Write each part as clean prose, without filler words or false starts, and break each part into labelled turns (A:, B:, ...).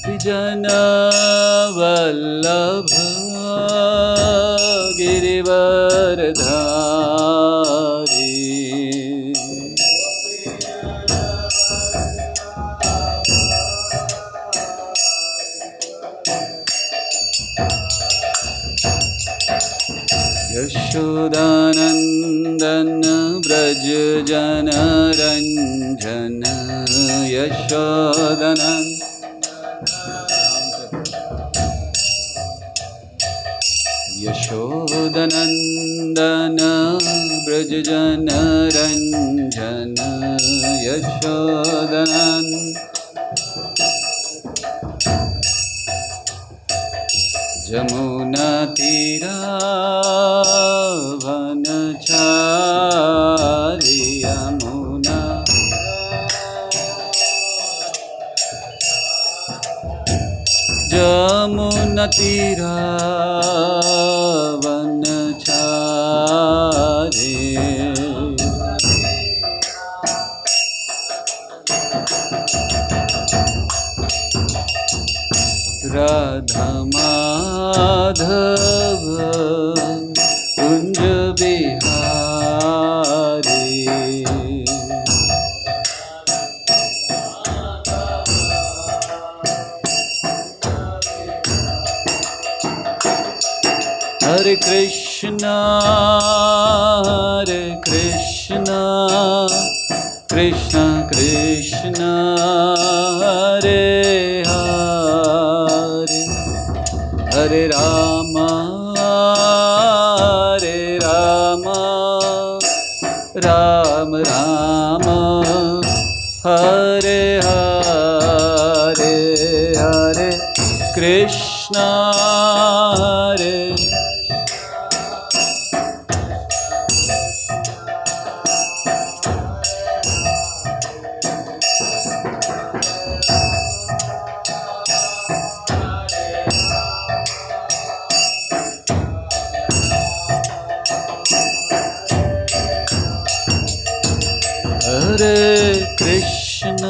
A: गोपीजन वल्लभ गिरिवरधारी। यशोदानंदन ब्रज जन रंजन यशोदानंदन ब्रज जन रंजन यशोदानंद जमुना तीरा वनचारी यमुना जमुना तीरा वनचारी। राधा माधव कुंज बिहारी। हरे कृष्णा कृष्ण कृष्ण हरे हरे, हरे राम राम राम हरे हरे, हरे कृष्ण हरे कृष्ण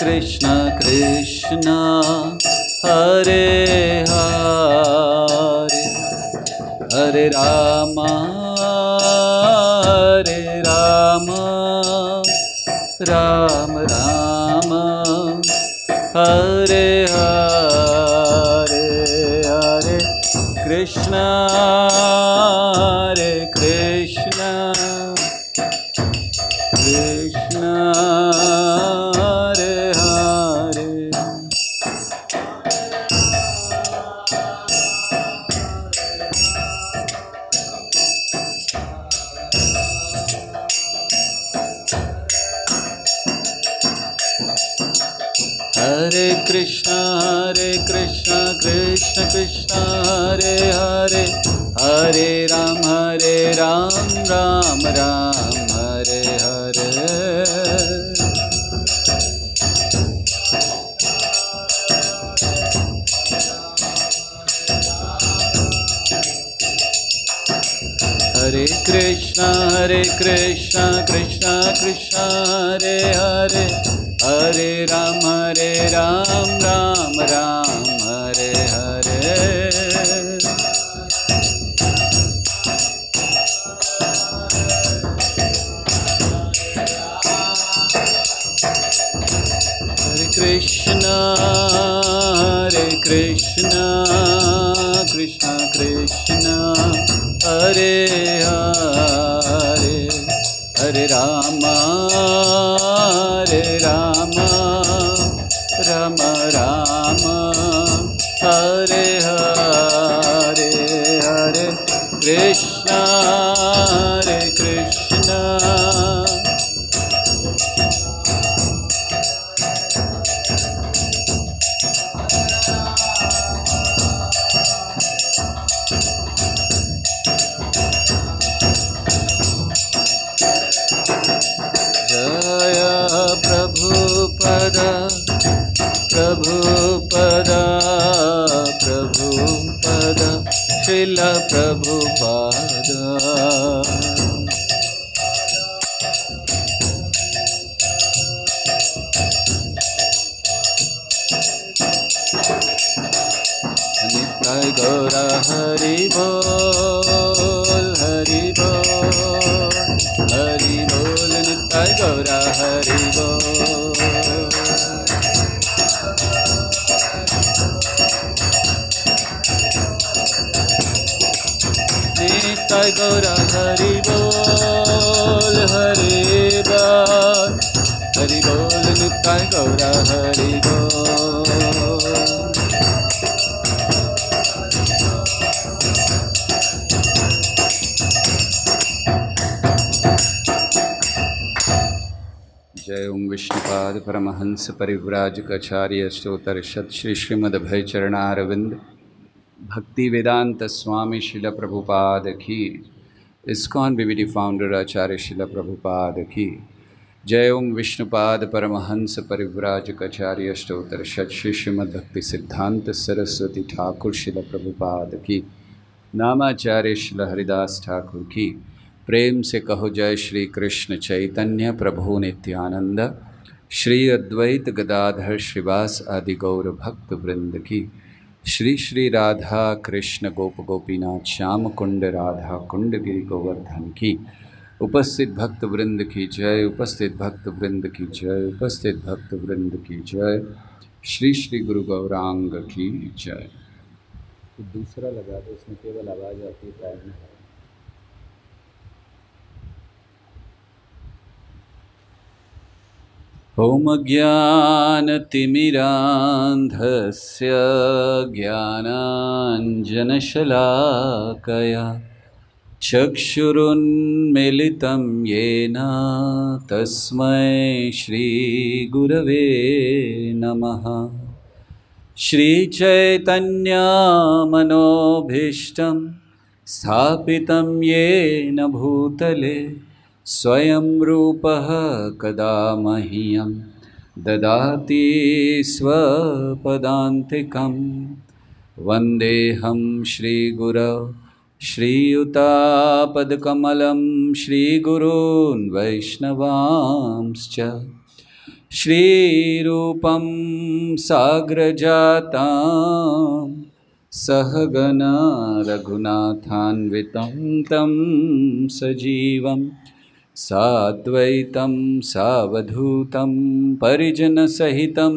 A: कृष्ण कृष्ण हरे हरे, हरे राम राम राम हरे हरे, हरे कृष्ण कृष्ण कृष्ण हरे हरे। हरे कृष्ण कृष्ण कृष्ण हरे हरे, हरे राम राम राम हरे हरे। हरे कृष्ण कृष्ण कृष्ण हरे हरे, हरे राम राम राम हरे हरे। हरे कृष्ण कृष्ण कृष्ण हरे हरे, हरे राम राम राम हरे हरे, हरे कृष्ण कृष्ण जय प्रभुपद श्रील प्रभुपाद। गौरा हरि बोल, हरि बोल, हरि बोल निताय गौरा हरि बोल। निताय गौरा हरि बोल, हरि बोल, हरि बोल निताय गौरा हरि बोल। जय ओम विष्णुपाद परमहंस परिव्राजकाचार्य स्तोत्रशत श्री श्रीमद्भय चरणारविंद भक्ति वेदांत स्वामी शिल प्रभुपाद की। इस्कॉन बीवीडी फाउंडर आचार्य शिल प्रभुपाद की। जय ओम विष्णुपाद परमहंस परिव्राजकाचार्य स्तोत्रशत श्री श्रीमद्भक्ति सिद्धांत सरस्वती ठाकुर शिल प्रभुपाद की। नामाचार्य शिल हरिदास ठाकुर की। प्रेम से कहो जय श्री कृष्ण चैतन्य प्रभु नित्यानंद, श्री अद्वैत गदाधर श्रीवास आदि गौर भक्त वृंद की। श्री श्री राधा कृष्ण गोप गोपीनाथ श्याम कुंड राधा कुंड गिरि गोवर्धन की। उपस्थित भक्त वृंद की जय, उपस्थित भक्त वृंद की जय, उपस्थित भक्त वृंद की जय। श्री श्री गुरु गौरांग की जय। दूसरा लगा दो, इसमें केवल आवाज़ आती है, पैर में। ओम ज्ञानतिमिरान्धस्य ज्ञानाञ्जनशलाकया चक्षुरुन्मीलितं येन तस्मै श्रीगुरवे नमः। श्रीचैतन्यमनोभीष्टं स्थापितं येन भूतले स्वयं रूपः कदा मह्यं ददाति स्वपदान्तिकं। वन्देऽहं श्रीगुरौ श्रीयुतापदकमलं श्रीगुरून् वैष्णवांश्च श्रीरूपं साग्रजातां सहगना रघुनाथान्वितं तं सजीवं साद्वैतं सावधूतं परिजनसहितं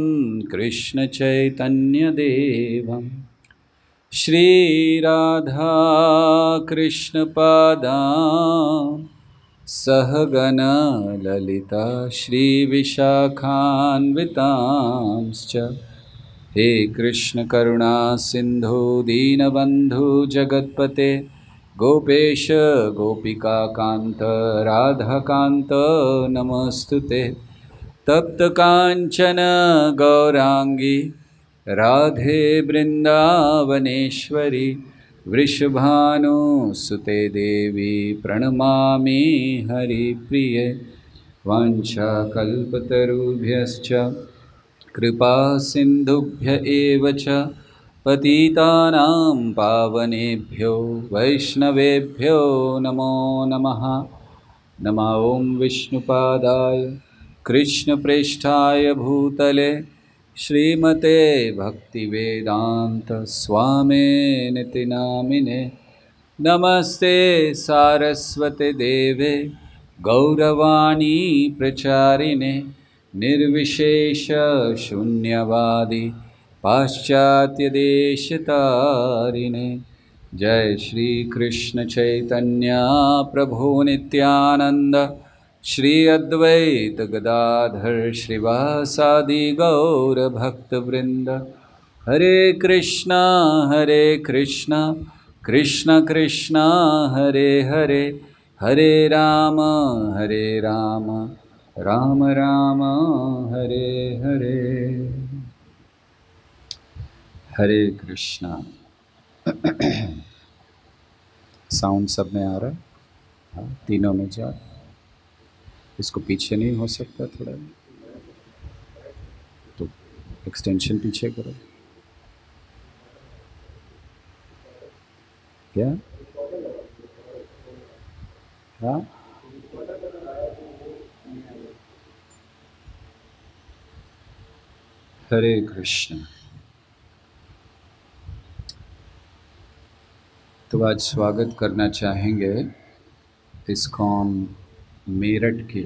A: कृष्णचैतन्यदेवं श्रीराधाकृष्णपादां सहगना ललिता श्रीविशाखान्वितांश्च। हे कृष्ण करुणा सिंधु दीनबंधु जगत्पते गोपेश गोपिकाकांत राधाकांत नमस्तुते। तप्त कांचन गौरांगी राधे वृंदावनेश्वरी वृषभानुसुते देवी प्रणमामि हरिप्रिये। वाञ्छाकल्पतरुभ्यश्च कृपा सिन्धुभ्य एव च पतितानां पावनेभ्यो वैष्णवेभ्यो नमो नमः। नमो ॐ विष्णुपादाय कृष्णप्रेष्ठाय भूतले श्रीमते भक्तिवेदांत स्वामिनिति नामिने। नमस्ते सारस्वते देवे गौरवाणी प्रचारिणे निर्विशेष शून्यवादी पाश्चात्य देशतारिणे। जय श्री कृष्ण चैतन्य प्रभु नित्यानंद श्री अद्वैत गदाधर श्रीवासादि गौर भक्तवृंद। हरे कृष्णा कृष्ण कृष्णा हरे हरे, हरे राम राम राम हरे हरे। हरे कृष्णा। साउंड सब में आ रहा है? हाँ, तीनों में जा। इसको पीछे नहीं हो सकता थोड़ा? तो एक्सटेंशन पीछे करो। क्या? हाँ, हरे कृष्ण। तो आज स्वागत करना चाहेंगे इस्कॉन मेरठ के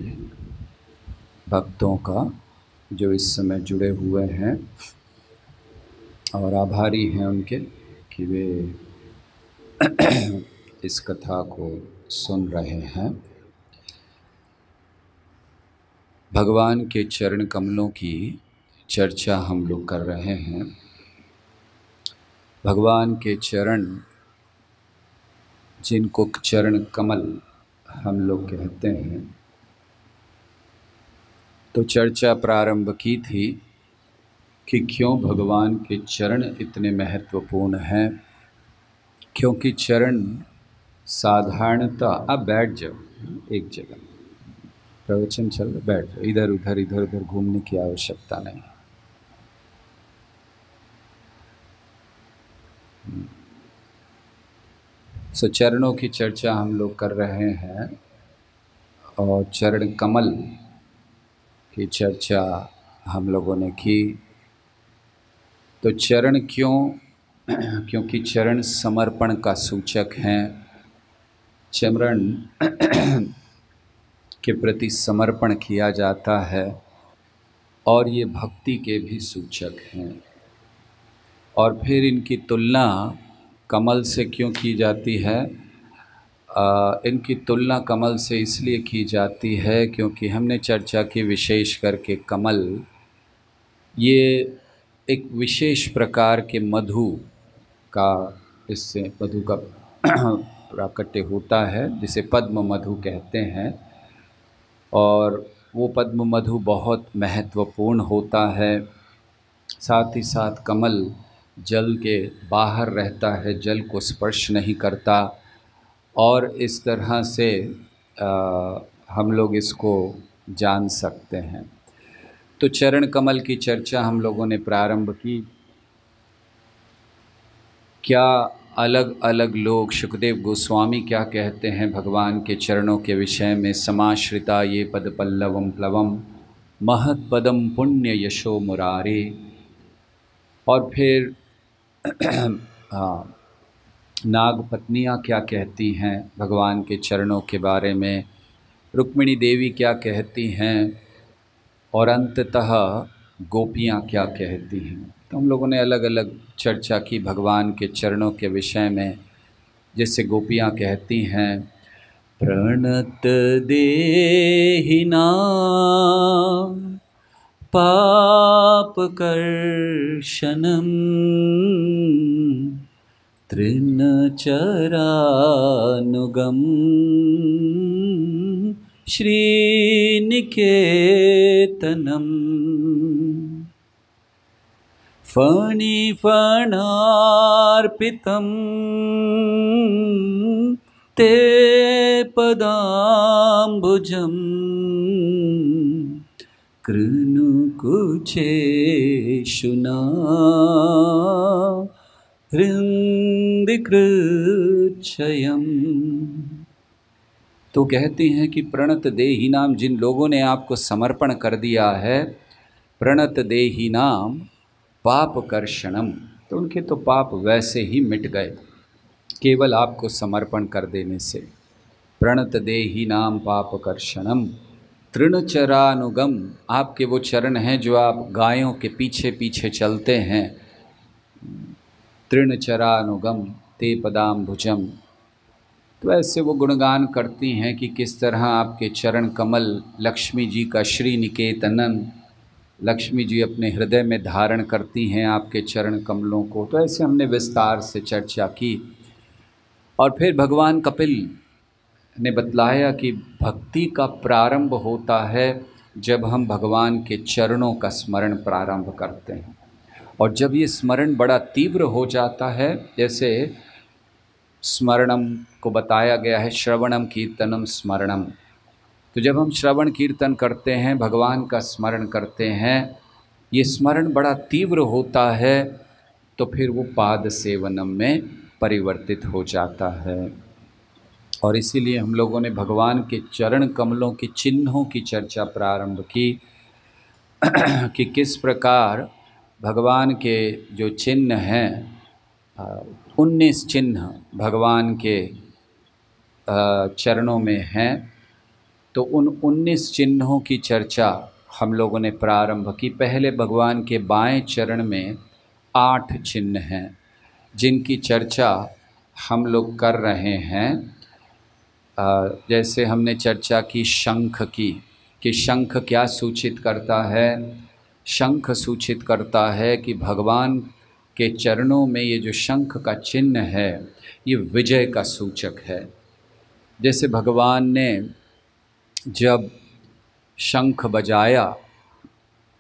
A: भक्तों का जो इस समय जुड़े हुए हैं और आभारी हैं उनके कि वे इस कथा को सुन रहे हैं। भगवान के चरण कमलों की चर्चा हम लोग कर रहे हैं। भगवान के चरण, जिनको चरण कमल हम लोग कहते हैं, तो चर्चा प्रारंभ की थी कि क्यों भगवान के चरण इतने महत्वपूर्ण हैं। क्योंकि चरण साधारणतः, अब बैठ जाओ एक जगह, प्रवचन चल रहा, बैठ जाओ, इधर उधर घूमने की आवश्यकता नहीं। सो चरणों की चर्चा हम लोग कर रहे हैं और चरण कमल की चर्चा हम लोगों ने की। तो चरण क्यों? क्योंकि चरण समर्पण का सूचक हैं। चरण के प्रति समर्पण किया जाता है और ये भक्ति के भी सूचक हैं। और फिर इनकी तुलना कमल से क्यों की जाती है? इनकी तुलना कमल से इसलिए की जाती है क्योंकि हमने चर्चा की विशेष करके कमल ये एक विशेष प्रकार के मधु का, इससे मधु का प्राकट्य होता है जिसे पद्म मधु कहते हैं। और वो पद्म मधु बहुत महत्वपूर्ण होता है। साथ ही साथ कमल जल के बाहर रहता है, जल को स्पर्श नहीं करता और इस तरह से हम लोग इसको जान सकते हैं। तो चरण कमल की चर्चा हम लोगों ने प्रारंभ की। क्या अलग अलग लोग, सुखदेव गोस्वामी क्या कहते हैं भगवान के चरणों के विषय में? समाश्रिता ये पद पल्लवम प्लवम महत पदम पुण्य यशो मुरारे। और फिर नाग पत्नियाँ क्या कहती हैं भगवान के चरणों के बारे में? रुक्मिणी देवी क्या कहती हैं? और अंततः गोपियाँ क्या कहती हैं? तो हम लोगों ने अलग अलग चर्चा की भगवान के चरणों के विषय में। जैसे गोपियाँ कहती हैं, प्रणत देहिना पाप कर्षणम तृणचरानुगम श्रीनिकेतनम फणिफणार्पितं ते पदाम्बुजं कृणुकुचेषुना हृन्दिकृच्छयम्। तो कहते हैं कि प्रणत देही नाम, जिन लोगों ने आपको समर्पण कर दिया है, प्रणत देही नाम पाप कर्षणम, तो उनके तो पाप वैसे ही मिट गए केवल आपको समर्पण कर देने से। प्रणत देही नाम पाप कर्षणम तृणचरानुगम, आपके वो चरण हैं जो आप गायों के पीछे पीछे चलते हैं। तृणचरानुगम ते पदाम्बुजम, तो ऐसे वो गुणगान करती हैं कि किस तरह आपके चरण कमल लक्ष्मी जी का श्रीनिकेतनम, लक्ष्मी जी अपने हृदय में धारण करती हैं आपके चरण कमलों को। तो ऐसे हमने विस्तार से चर्चा की। और फिर भगवान कपिल ने बतलाया कि भक्ति का प्रारंभ होता है जब हम भगवान के चरणों का स्मरण प्रारंभ करते हैं। और जब ये स्मरण बड़ा तीव्र हो जाता है, जैसे स्मरणम को बताया गया है, श्रवणम कीर्तनम स्मरणम, तो जब हम श्रवण कीर्तन करते हैं, भगवान का स्मरण करते हैं, ये स्मरण बड़ा तीव्र होता है, तो फिर वो पाद सेवनम में परिवर्तित हो जाता है। और इसीलिए हम लोगों ने भगवान के चरण कमलों के चिन्हों की चर्चा प्रारंभ की कि किस प्रकार भगवान के जो चिन्ह हैं, 19 चिन्ह भगवान के चरणों में हैं। तो उन 19 चिन्हों की चर्चा हम लोगों ने प्रारंभ की। पहले भगवान के बाएं चरण में 8 चिन्ह हैं जिनकी चर्चा हम लोग कर रहे हैं। जैसे हमने चर्चा की शंख की, कि शंख क्या सूचित करता है। शंख सूचित करता है कि भगवान के चरणों में ये जो शंख का चिन्ह है ये विजय का सूचक है। जैसे भगवान ने जब शंख बजाया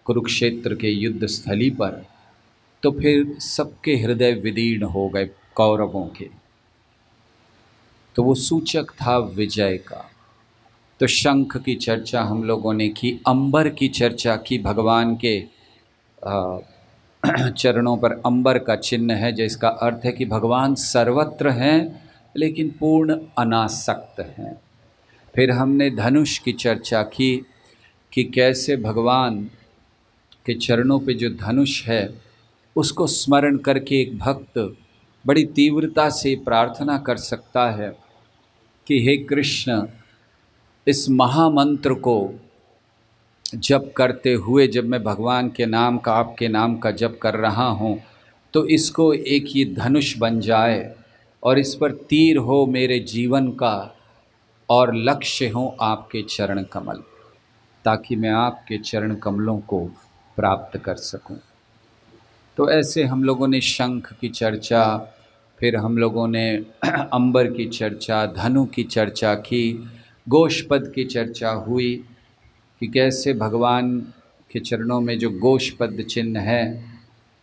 A: कुरुक्षेत्र के युद्ध स्थली पर, तो फिर सबके हृदय विदीर्ण हो गए कौरवों के, तो वो सूचक था विजय का। तो शंख की चर्चा हम लोगों ने की। अंबर की चर्चा की, भगवान के चरणों पर अंबर का चिन्ह है, जिसका अर्थ है कि भगवान सर्वत्र हैं लेकिन पूर्ण अनासक्त हैं। फिर हमने धनुष की चर्चा की कि कैसे भगवान के चरणों पे जो धनुष है उसको स्मरण करके एक भक्त बड़ी तीव्रता से प्रार्थना कर सकता है कि हे कृष्ण, इस महामंत्र को जप करते हुए जब मैं भगवान के नाम का, आपके नाम का जप कर रहा हूँ, तो इसको एक ये धनुष बन जाए और इस पर तीर हो मेरे जीवन का और लक्ष्य हो आपके चरण कमल, ताकि मैं आपके चरण कमलों को प्राप्त कर सकूं। तो ऐसे हम लोगों ने शंख की चर्चा, फिर हम लोगों ने अंबर की चर्चा, धनु की चर्चा की, गोष्पद की चर्चा हुई कि कैसे भगवान के चरणों में जो गोष्पद चिन्ह है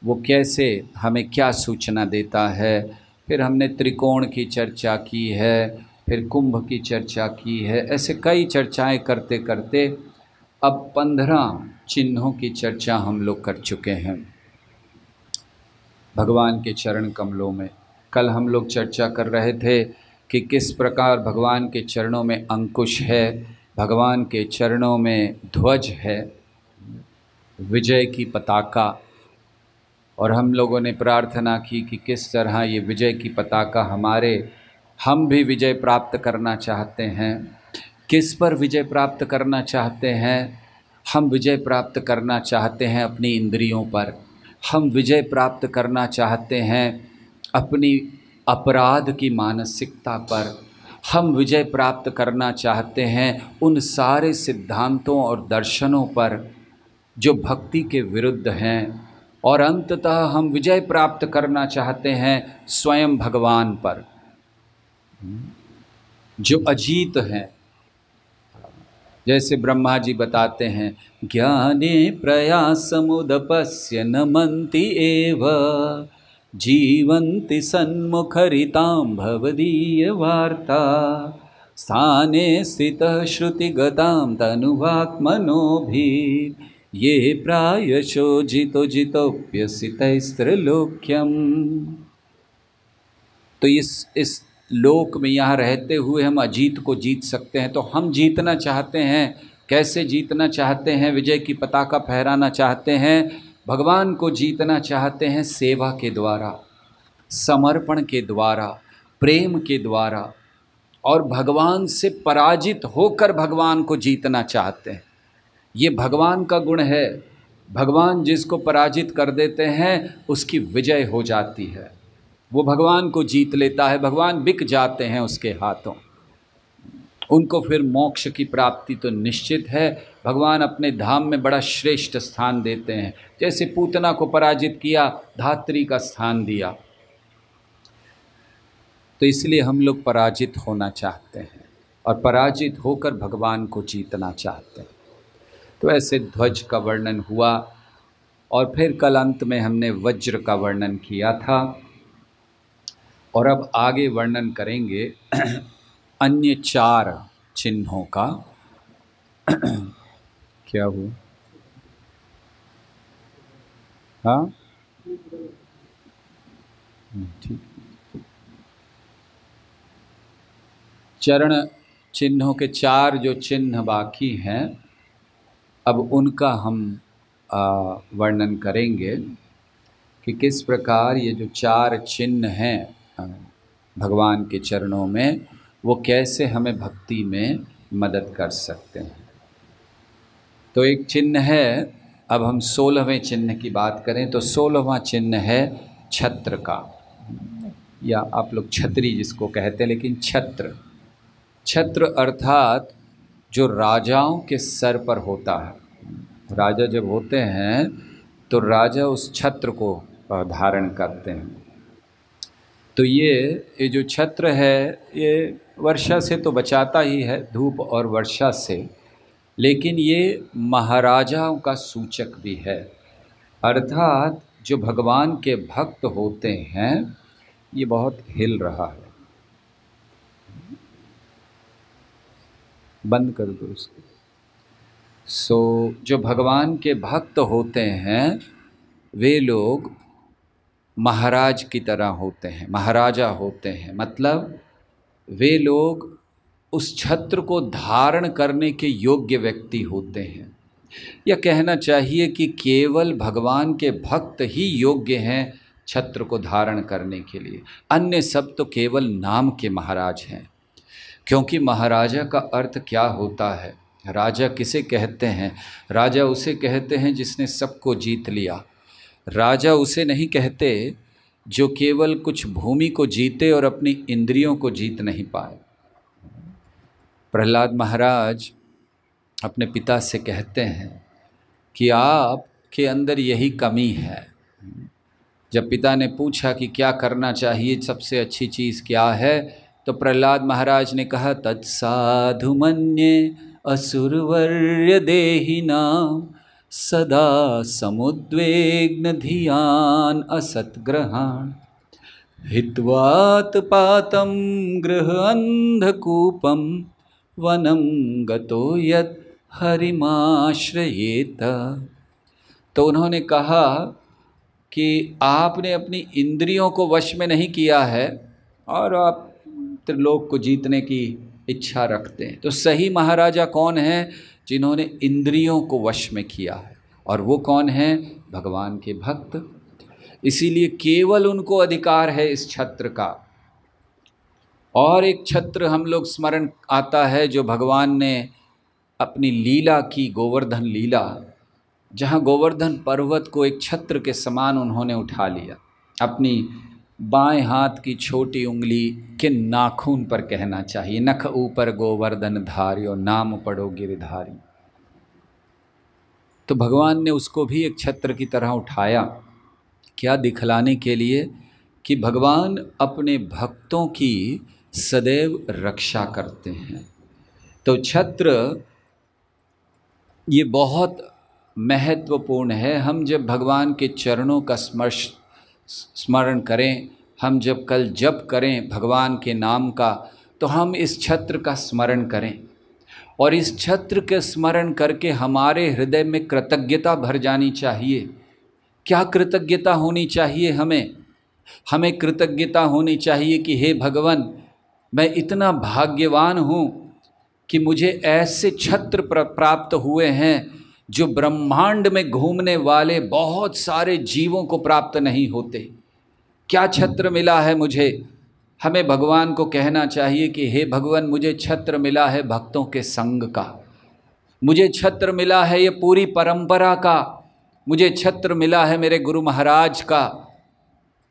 A: वो कैसे हमें क्या सूचना देता है। फिर हमने त्रिकोण की चर्चा की है, फिर कुंभ की चर्चा की है। ऐसे कई चर्चाएं करते करते अब 15 चिन्हों की चर्चा हम लोग कर चुके हैं भगवान के चरण कमलों में। कल हम लोग चर्चा कर रहे थे कि किस प्रकार भगवान के चरणों में अंकुश है, भगवान के चरणों में ध्वज है, विजय की पताका। और हम लोगों ने प्रार्थना की कि किस तरह ये विजय की पताका हम भी विजय प्राप्त करना चाहते हैं। किस पर विजय प्राप्त करना चाहते हैं? हम विजय प्राप्त करना चाहते हैं अपनी इंद्रियों पर। हम विजय प्राप्त करना चाहते हैं अपनी अपराध की मानसिकता पर। हम विजय प्राप्त करना चाहते हैं उन सारे सिद्धांतों और दर्शनों पर जो भक्ति के विरुद्ध हैं। और अंततः हम विजय प्राप्त करना चाहते हैं स्वयं भगवान पर, जो अजीत हैं। जैसे ब्रह्मा जी बताते हैं, ज्ञाने प्रयासमुदपस्य नमन्ति एव जीवन्ति सन्मुखरितां भवदीय वार्ता स्थाने स्थितः श्रुतिगतां तनुवाक्मनोभि ये प्रायशो जितो जितोप्यसितैस्त्रलोक्यम्। तो इस लोक में यहाँ रहते हुए हम अजीत को जीत सकते हैं। तो हम जीतना चाहते हैं। कैसे जीतना चाहते हैं? विजय की पताका फहराना चाहते हैं, भगवान को जीतना चाहते हैं सेवा के द्वारा, समर्पण के द्वारा, प्रेम के द्वारा, और भगवान से पराजित होकर भगवान को जीतना चाहते हैं। ये भगवान का गुण है। भगवान जिसको पराजित कर देते हैं उसकी विजय हो जाती है, वो भगवान को जीत लेता है। भगवान बिक जाते हैं उसके हाथों, उनको फिर मोक्ष की प्राप्ति तो निश्चित है। भगवान अपने धाम में बड़ा श्रेष्ठ स्थान देते हैं। जैसे पूतना को पराजित किया, धात्री का स्थान दिया। तो इसलिए हम लोग पराजित होना चाहते हैं और पराजित होकर भगवान को जीतना चाहते हैं। तो ऐसे ध्वज का वर्णन हुआ। और फिर कल अंत में हमने वज्र का वर्णन किया था। और अब आगे वर्णन करेंगे अन्य 4 चिन्हों का। क्या हुआ? हाँ ठीक। चरण चिन्हों के 4 जो चिन्ह बाकी हैं, अब उनका हम वर्णन करेंगे कि किस प्रकार ये जो 4 चिन्ह हैं भगवान के चरणों में, वो कैसे हमें भक्ति में मदद कर सकते हैं। तो एक चिन्ह है, अब हम 16वें चिन्ह की बात करें तो 16वां चिन्ह है छत्र का, या आप लोग छतरी जिसको कहते हैं, लेकिन छत्र। छत्र अर्थात जो राजाओं के सर पर होता है। राजा जब होते हैं तो राजा उस छत्र को धारण करते हैं। तो ये जो छत्र है ये वर्षा से तो बचाता ही है, धूप और वर्षा से, लेकिन ये महाराजाओं का सूचक भी है। अर्थात जो भगवान के भक्त होते हैं, ये बहुत हिल रहा है, बंद कर दो उसको। जो भगवान के भक्त होते हैं वे लोग महाराज की तरह होते हैं, महाराजा होते हैं। मतलब वे लोग उस छत्र को धारण करने के योग्य व्यक्ति होते हैं। यह कहना चाहिए कि केवल भगवान के भक्त ही योग्य हैं छत्र को धारण करने के लिए, अन्य सब तो केवल नाम के महाराज हैं। क्योंकि महाराजा का अर्थ क्या होता है? राजा किसे कहते हैं? राजा उसे कहते हैं जिसने सबको जीत लिया। राजा उसे नहीं कहते जो केवल कुछ भूमि को जीते और अपनी इंद्रियों को जीत नहीं पाए। प्रहलाद महाराज अपने पिता से कहते हैं कि आपके अंदर यही कमी है। जब पिता ने पूछा कि क्या करना चाहिए, सबसे अच्छी चीज़ क्या है, तो प्रहलाद महाराज ने कहा, तत्साधु मन्ये असुरवर्य देहिनां सदा समुद्वेग्न धियान असत्ग्रहाण हित्वात पातं गृह अंधकूपम वनं गतो यत् हरिमाश्रयेत। तो उन्होंने कहा कि आपने अपनी इंद्रियों को वश में नहीं किया है और आप त्रिलोक को जीतने की इच्छा रखते हैं। तो सही महाराजा कौन है? जिन्होंने इंद्रियों को वश में किया है, और वो कौन है? भगवान के भक्त। इसीलिए केवल उनको अधिकार है इस छत्र का। और एक छत्र हम लोग स्मरण आता है जो भगवान ने अपनी लीला की, गोवर्धन लीला, जहाँ गोवर्धन पर्वत को एक छत्र के समान उन्होंने उठा लिया। अपनी बाएं हाथ की छोटी उंगली के नाखून पर, कहना चाहिए, नख ऊपर गोवर्धन धारियो नाम पढ़ो गिरधारी। तो भगवान ने उसको भी एक छत्र की तरह उठाया। क्या दिखलाने के लिए कि भगवान अपने भक्तों की सदैव रक्षा करते हैं। तो छत्र ये बहुत महत्वपूर्ण है। हम जब भगवान के चरणों का स्मरण करें, हम जब कल जप करें भगवान के नाम का, तो हम इस छत्र का स्मरण करें, और इस छत्र के स्मरण करके हमारे हृदय में कृतज्ञता भर जानी चाहिए। क्या कृतज्ञता होनी चाहिए? हमें कृतज्ञता होनी चाहिए कि हे भगवान, मैं इतना भाग्यवान हूँ कि मुझे ऐसे छत्र प्राप्त हुए हैं जो ब्रह्मांड में घूमने वाले बहुत सारे जीवों को प्राप्त नहीं होते। क्या छत्र मिला है मुझे? हमें भगवान को कहना चाहिए कि हे भगवान, मुझे छत्र मिला है भक्तों के संग का, मुझे छत्र मिला है ये पूरी परंपरा का, मुझे छत्र मिला है मेरे गुरु महाराज का,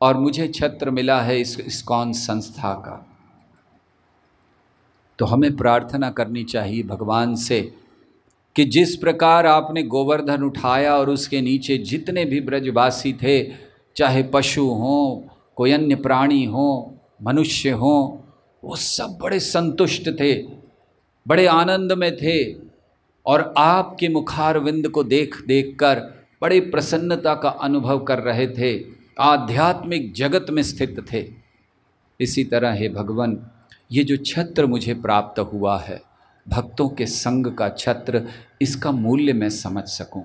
A: और मुझे छत्र मिला है इस इस्कॉन संस्था का। तो हमें प्रार्थना करनी चाहिए भगवान से कि जिस प्रकार आपने गोवर्धन उठाया और उसके नीचे जितने भी ब्रजवासी थे, चाहे पशु हों, कोई अन्य प्राणी हों, मनुष्य हों, वो सब बड़े संतुष्ट थे, बड़े आनंद में थे, और आपके मुखारविंद को देख देख कर बड़ी प्रसन्नता का अनुभव कर रहे थे, आध्यात्मिक जगत में स्थित थे। इसी तरह हे भगवान, ये जो छत्र मुझे प्राप्त हुआ है, भक्तों के संग का छत्र, इसका मूल्य मैं समझ सकूं।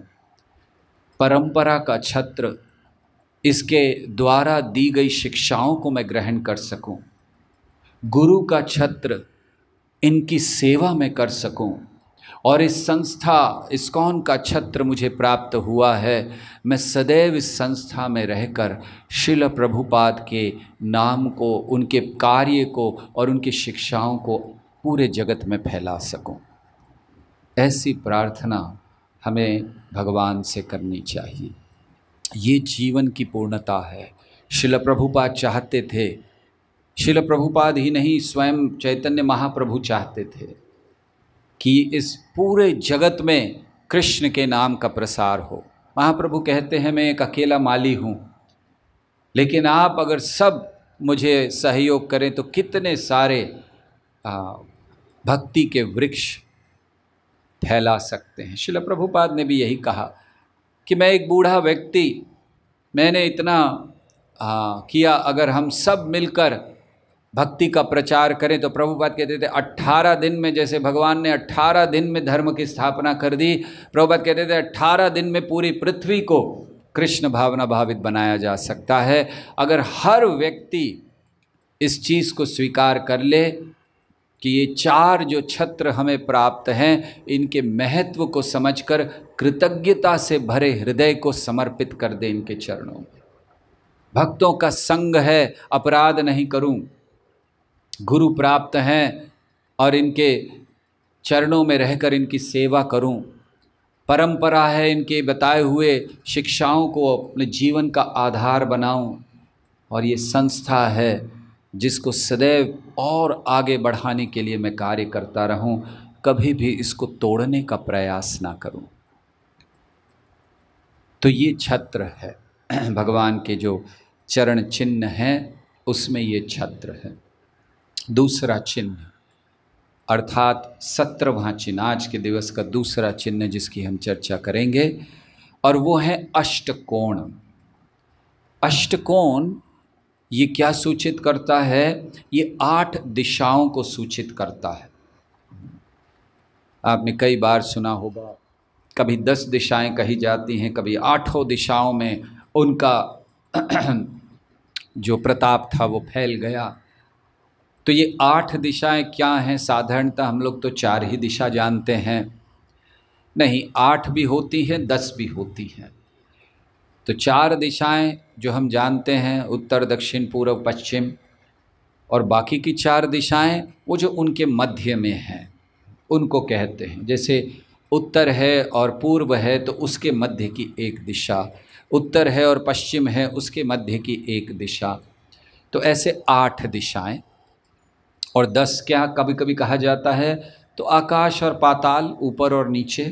A: परंपरा का छत्र, इसके द्वारा दी गई शिक्षाओं को मैं ग्रहण कर सकूं। गुरु का छत्र, इनकी सेवा मैं कर सकूं। और इस संस्था इस्कॉन का छत्र मुझे प्राप्त हुआ है। मैं सदैव इस संस्था में रहकर श्रील प्रभुपाद के नाम को, उनके कार्य को और उनकी शिक्षाओं को पूरे जगत में फैला सकूं। ऐसी प्रार्थना हमें भगवान से करनी चाहिए। ये जीवन की पूर्णता है। श्रील प्रभुपाद चाहते थे, श्रील प्रभुपाद ही नहीं स्वयं चैतन्य महाप्रभु चाहते थे कि इस पूरे जगत में कृष्ण के नाम का प्रसार हो। महाप्रभु कहते हैं मैं एक अकेला माली हूँ, लेकिन आप अगर सब मुझे सहयोग करें तो कितने सारे भक्ति के वृक्ष फैला सकते हैं। श्रील प्रभुपाद ने भी यही कहा कि मैं एक बूढ़ा व्यक्ति, मैंने इतना किया, अगर हम सब मिलकर भक्ति का प्रचार करें तो प्रभुपाद कहते थे 18 दिन में, जैसे भगवान ने 18 दिन में धर्म की स्थापना कर दी, प्रभुपाद कहते थे 18 दिन में पूरी पृथ्वी को कृष्ण भावना भावित बनाया जा सकता है। अगर हर व्यक्ति इस चीज़ को स्वीकार कर ले कि ये 4 जो छत्र हमें प्राप्त हैं, इनके महत्व को समझकर कृतज्ञता से भरे हृदय को समर्पित कर दे इनके चरणों में। भक्तों का संग है, अपराध नहीं करूं, गुरु प्राप्त हैं और इनके चरणों में रहकर इनकी सेवा करूं, परंपरा है इनके बताए हुए शिक्षाओं को अपने जीवन का आधार बनाऊं, और ये संस्था है जिसको सदैव और आगे बढ़ाने के लिए मैं कार्य करता रहूं, कभी भी इसको तोड़ने का प्रयास ना करूं। तो ये छत्र है, भगवान के जो चरण चिन्ह हैं उसमें ये छत्र है। दूसरा चिन्ह अर्थात 17वां चिन्ह, आज के दिवस का दूसरा चिन्ह जिसकी हम चर्चा करेंगे, और वो है अष्टकोण। अष्टकोण ये क्या सूचित करता है? ये 8 दिशाओं को सूचित करता है। आपने कई बार सुना होगा, कभी 10 दिशाएं कही जाती हैं, कभी 8 दिशाओं में उनका जो प्रताप था वो फैल गया। तो ये 8 दिशाएं क्या हैं? साधारणतः हम लोग तो 4 ही दिशा जानते हैं, नहीं 8 भी होती हैं, 10 भी होती हैं। तो 4 दिशाएं जो हम जानते हैं, उत्तर दक्षिण पूर्व पश्चिम, और बाकी की 4 दिशाएं वो जो उनके मध्य में हैं उनको कहते हैं। जैसे उत्तर है और पूर्व है तो उसके मध्य की एक दिशा, उत्तर है और पश्चिम है उसके मध्य की एक दिशा। तो ऐसे 8 दिशाएं, और 10 क्या कभी कभी कहा जाता है तो आकाश और पाताल, ऊपर और नीचे,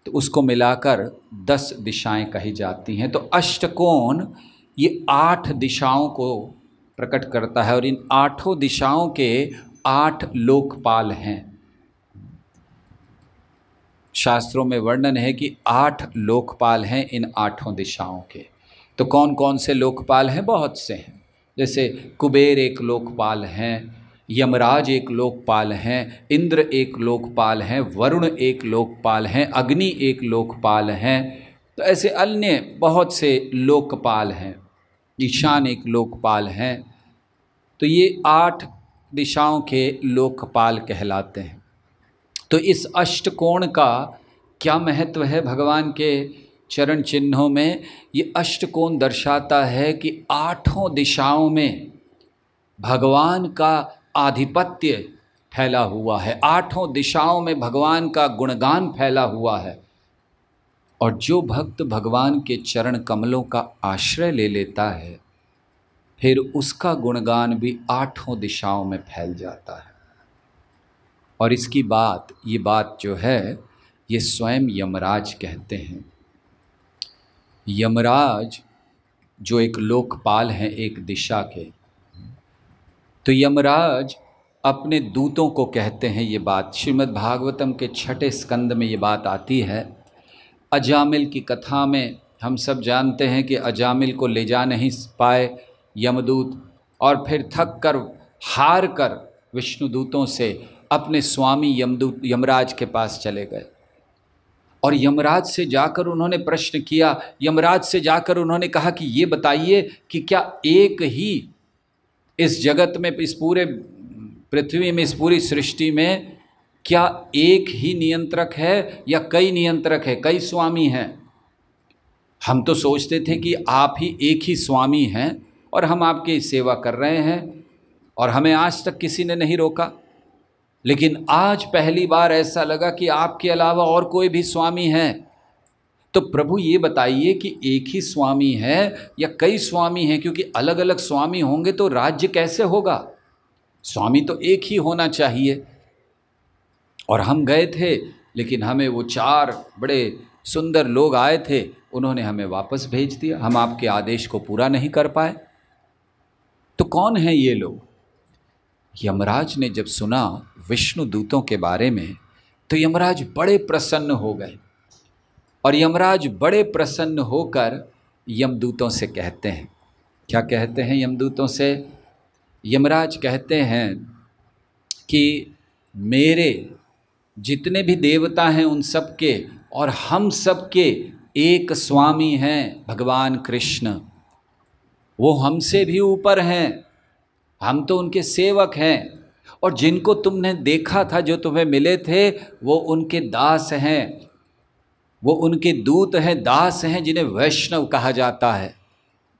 A: तो उसको मिलाकर 10 दिशाएं कही जाती हैं। तो अष्टकोण ये 8 दिशाओं को प्रकट करता है, और इन 8 दिशाओं के 8 लोकपाल हैं। शास्त्रों में वर्णन है कि 8 लोकपाल हैं इन 8 दिशाओं के। तो कौन कौन से लोकपाल हैं? बहुत से हैं। जैसे कुबेर एक लोकपाल हैं, यमराज एक लोकपाल हैं, इंद्र एक लोकपाल हैं, वरुण एक लोकपाल हैं, अग्नि एक लोकपाल हैं। तो ऐसे अन्य बहुत से लोकपाल हैं, ईशान एक लोकपाल हैं। तो ये 8 दिशाओं के लोकपाल कहलाते हैं। तो इस अष्टकोण का क्या महत्व है भगवान के चरण चिन्हों में? ये अष्टकोण दर्शाता है कि 8 दिशाओं में भगवान का आधिपत्य फैला हुआ है, 8 दिशाओं में भगवान का गुणगान फैला हुआ है। और जो भक्त भगवान के चरण कमलों का आश्रय ले लेता है, फिर उसका गुणगान भी 8 दिशाओं में फैल जाता है। और इसकी बात, ये बात जो है, ये स्वयं यमराज कहते हैं। यमराज जो एक लोकपाल हैं एक दिशा के, तो यमराज अपने दूतों को कहते हैं ये बात। श्रीमद् भागवतम के 6 स्कंद में ये बात आती है। अजामिल की कथा में हम सब जानते हैं कि अजामिल को ले जा नहीं पाए यमदूत, और फिर थक कर हार कर विष्णुदूतों से अपने स्वामी यमराज के पास चले गए। और यमराज से जाकर उन्होंने प्रश्न किया, यमराज से जाकर उन्होंने कहा कि ये बताइए कि क्या एक ही इस जगत में, इस पूरे पृथ्वी में, इस पूरी सृष्टि में क्या एक ही नियंत्रक है या कई नियंत्रक है, कई स्वामी हैं? हम तो सोचते थे कि आप ही एक ही स्वामी हैं और हम आपकी सेवा कर रहे हैं और हमें आज तक किसी ने नहीं रोका। लेकिन आज पहली बार ऐसा लगा कि आपके अलावा और कोई भी स्वामी है। तो प्रभु ये बताइए कि एक ही स्वामी है या कई स्वामी हैं? क्योंकि अलग अलग स्वामी होंगे तो राज्य कैसे होगा? स्वामी तो एक ही होना चाहिए। और हम गए थे, लेकिन हमें वो 4 बड़े सुंदर लोग आए थे, उन्होंने हमें वापस भेज दिया। हम आपके आदेश को पूरा नहीं कर पाए। तो कौन है ये लोग? यमराज ने जब सुना विष्णु दूतों के बारे में तो यमराज बड़े प्रसन्न हो गए। और यमराज बड़े प्रसन्न होकर यमदूतों से कहते हैं, क्या कहते हैं यमदूतों से? यमराज कहते हैं कि मेरे जितने भी देवता हैं उन सब के और हम सब के एक स्वामी हैं भगवान कृष्ण। वो हमसे भी ऊपर हैं, हम तो उनके सेवक हैं। और जिनको तुमने देखा था, जो तुम्हें मिले थे, वो उनके दास हैं, वो उनके दूत हैं, दास हैं, जिन्हें वैष्णव कहा जाता है।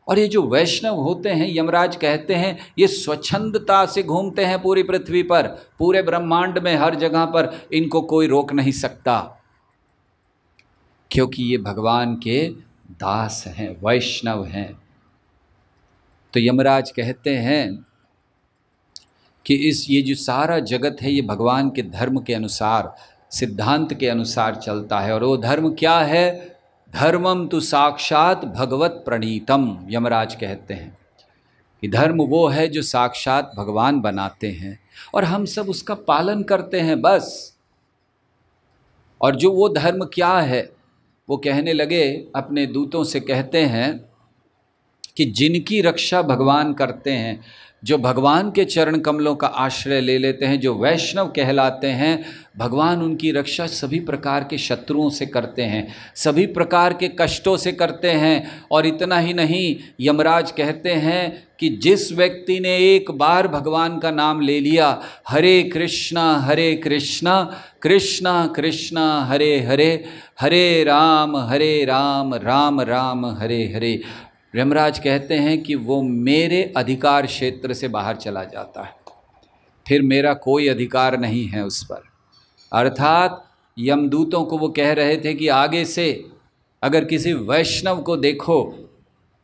A: और ये जो वैष्णव होते हैं, यमराज कहते हैं, ये स्वच्छंदता से घूमते हैं पूरी पृथ्वी पर, पूरे ब्रह्मांड में, हर जगह पर। इनको कोई रोक नहीं सकता, क्योंकि ये भगवान के दास हैं, वैष्णव हैं। तो यमराज कहते हैं कि ये जो सारा जगत है, ये भगवान के धर्म के अनुसार, सिद्धांत के अनुसार चलता है। और वो धर्म क्या है? धर्मम तो साक्षात भगवत प्रणीतम। यमराज कहते हैं कि धर्म वो है जो साक्षात भगवान बनाते हैं और हम सब उसका पालन करते हैं, बस। और जो वो धर्म क्या है, वो कहने लगे, अपने दूतों से कहते हैं कि जिनकी रक्षा भगवान करते हैं, जो भगवान के चरण कमलों का आश्रय ले लेते हैं, जो वैष्णव कहलाते हैं, भगवान उनकी रक्षा सभी प्रकार के शत्रुओं से करते हैं, सभी प्रकार के कष्टों से करते हैं। और इतना ही नहीं, यमराज कहते हैं कि जिस व्यक्ति ने एक बार भगवान का नाम ले लिया, हरे कृष्णा कृष्णा कृष्णा हरे हरे, हरे राम राम राम हरे हरे, यमराज कहते हैं कि वो मेरे अधिकार क्षेत्र से बाहर चला जाता है, फिर मेरा कोई अधिकार नहीं है उस पर। अर्थात यमदूतों को वो कह रहे थे कि आगे से अगर किसी वैष्णव को देखो,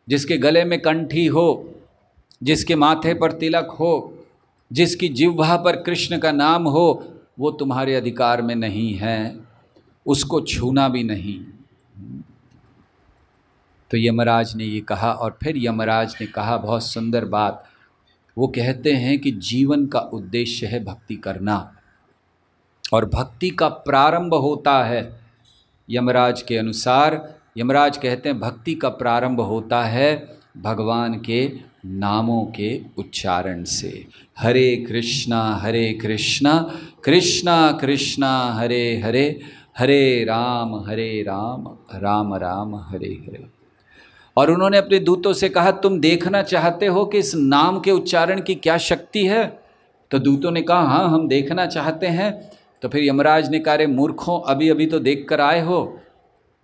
A: जिसके गले में कंठी हो, जिसके माथे पर तिलक हो, जिसकी जिह्वा पर कृष्ण का नाम हो, वो तुम्हारे अधिकार में नहीं है, उसको छूना भी नहीं। तो यमराज ने ये कहा। और फिर यमराज ने कहा बहुत सुंदर बात। वो कहते हैं कि जीवन का उद्देश्य है भक्ति करना, और भक्ति का प्रारंभ होता है, यमराज के अनुसार, यमराज कहते हैं भक्ति का प्रारंभ होता है भगवान के नामों के उच्चारण से। हरे कृष्णा कृष्णा कृष्णा हरे हरे, हरे राम राम राम हरे हरे। और उन्होंने अपने दूतों से कहा, तुम देखना चाहते हो कि इस नाम के उच्चारण की क्या शक्ति है? तो दूतों ने कहा, हाँ हम देखना चाहते हैं। तो फिर यमराज ने कहा, रे मूर्खों, अभी अभी तो देख कर आए हो,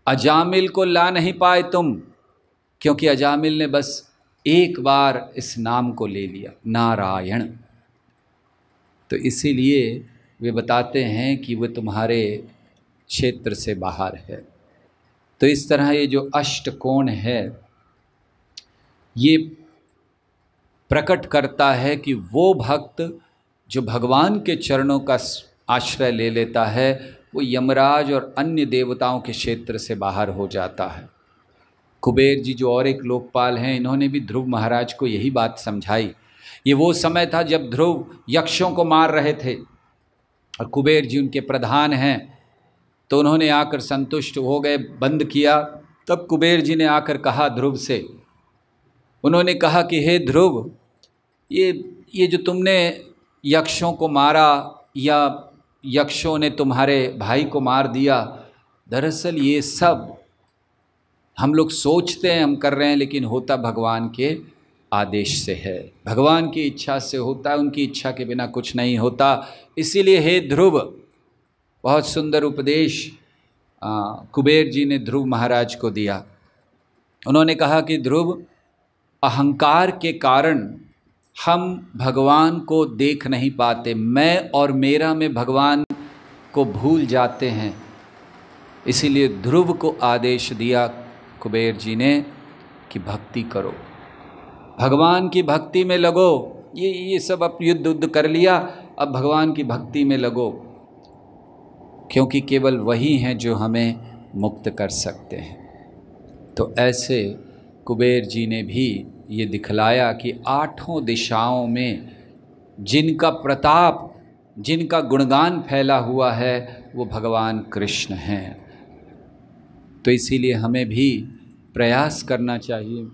A: अजामिल को ला नहीं पाए तुम, क्योंकि अजामिल ने बस एक बार इस नाम को ले लिया, नारायण। तो इसीलिए वे बताते हैं कि वह तुम्हारे क्षेत्र से बाहर है। तो इस तरह ये जो अष्टकोण है, ये प्रकट करता है कि वो भक्त जो भगवान के चरणों का आश्रय ले लेता है, वो यमराज और अन्य देवताओं के क्षेत्र से बाहर हो जाता है। कुबेर जी जो और एक लोकपाल हैं, इन्होंने भी ध्रुव महाराज को यही बात समझाई। ये वो समय था जब ध्रुव यक्षों को मार रहे थे और कुबेर जी उनके प्रधान हैं, तो उन्होंने आकर संतुष्ट हो गए, बंद किया। तब कुबेर जी ने आकर कहा ध्रुव से, उन्होंने कहा कि हे ध्रुव, ये जो तुमने यक्षों को मारा या यक्षों ने तुम्हारे भाई को मार दिया, दरअसल ये सब हम लोग सोचते हैं हम कर रहे हैं, लेकिन होता भगवान के आदेश से है, भगवान की इच्छा से होता है, उनकी इच्छा के बिना कुछ नहीं होता। इसीलिए हे ध्रुव, बहुत सुंदर उपदेश कुबेर जी ने ध्रुव महाराज को दिया। उन्होंने कहा कि ध्रुव, अहंकार के कारण हम भगवान को देख नहीं पाते, मैं और मेरा में भगवान को भूल जाते हैं। इसीलिए ध्रुव को आदेश दिया कुबेर जी ने कि भक्ति करो, भगवान की भक्ति में लगो। ये सब अब युद्ध कर लिया, अब भगवान की भक्ति में लगो, क्योंकि केवल वही हैं जो हमें मुक्त कर सकते हैं। तो ऐसे कुबेर जी ने भी ये दिखलाया कि आठों दिशाओं में जिनका प्रताप, जिनका गुणगान फैला हुआ है, वो भगवान कृष्ण हैं। तो इसीलिए हमें भी प्रयास करना चाहिए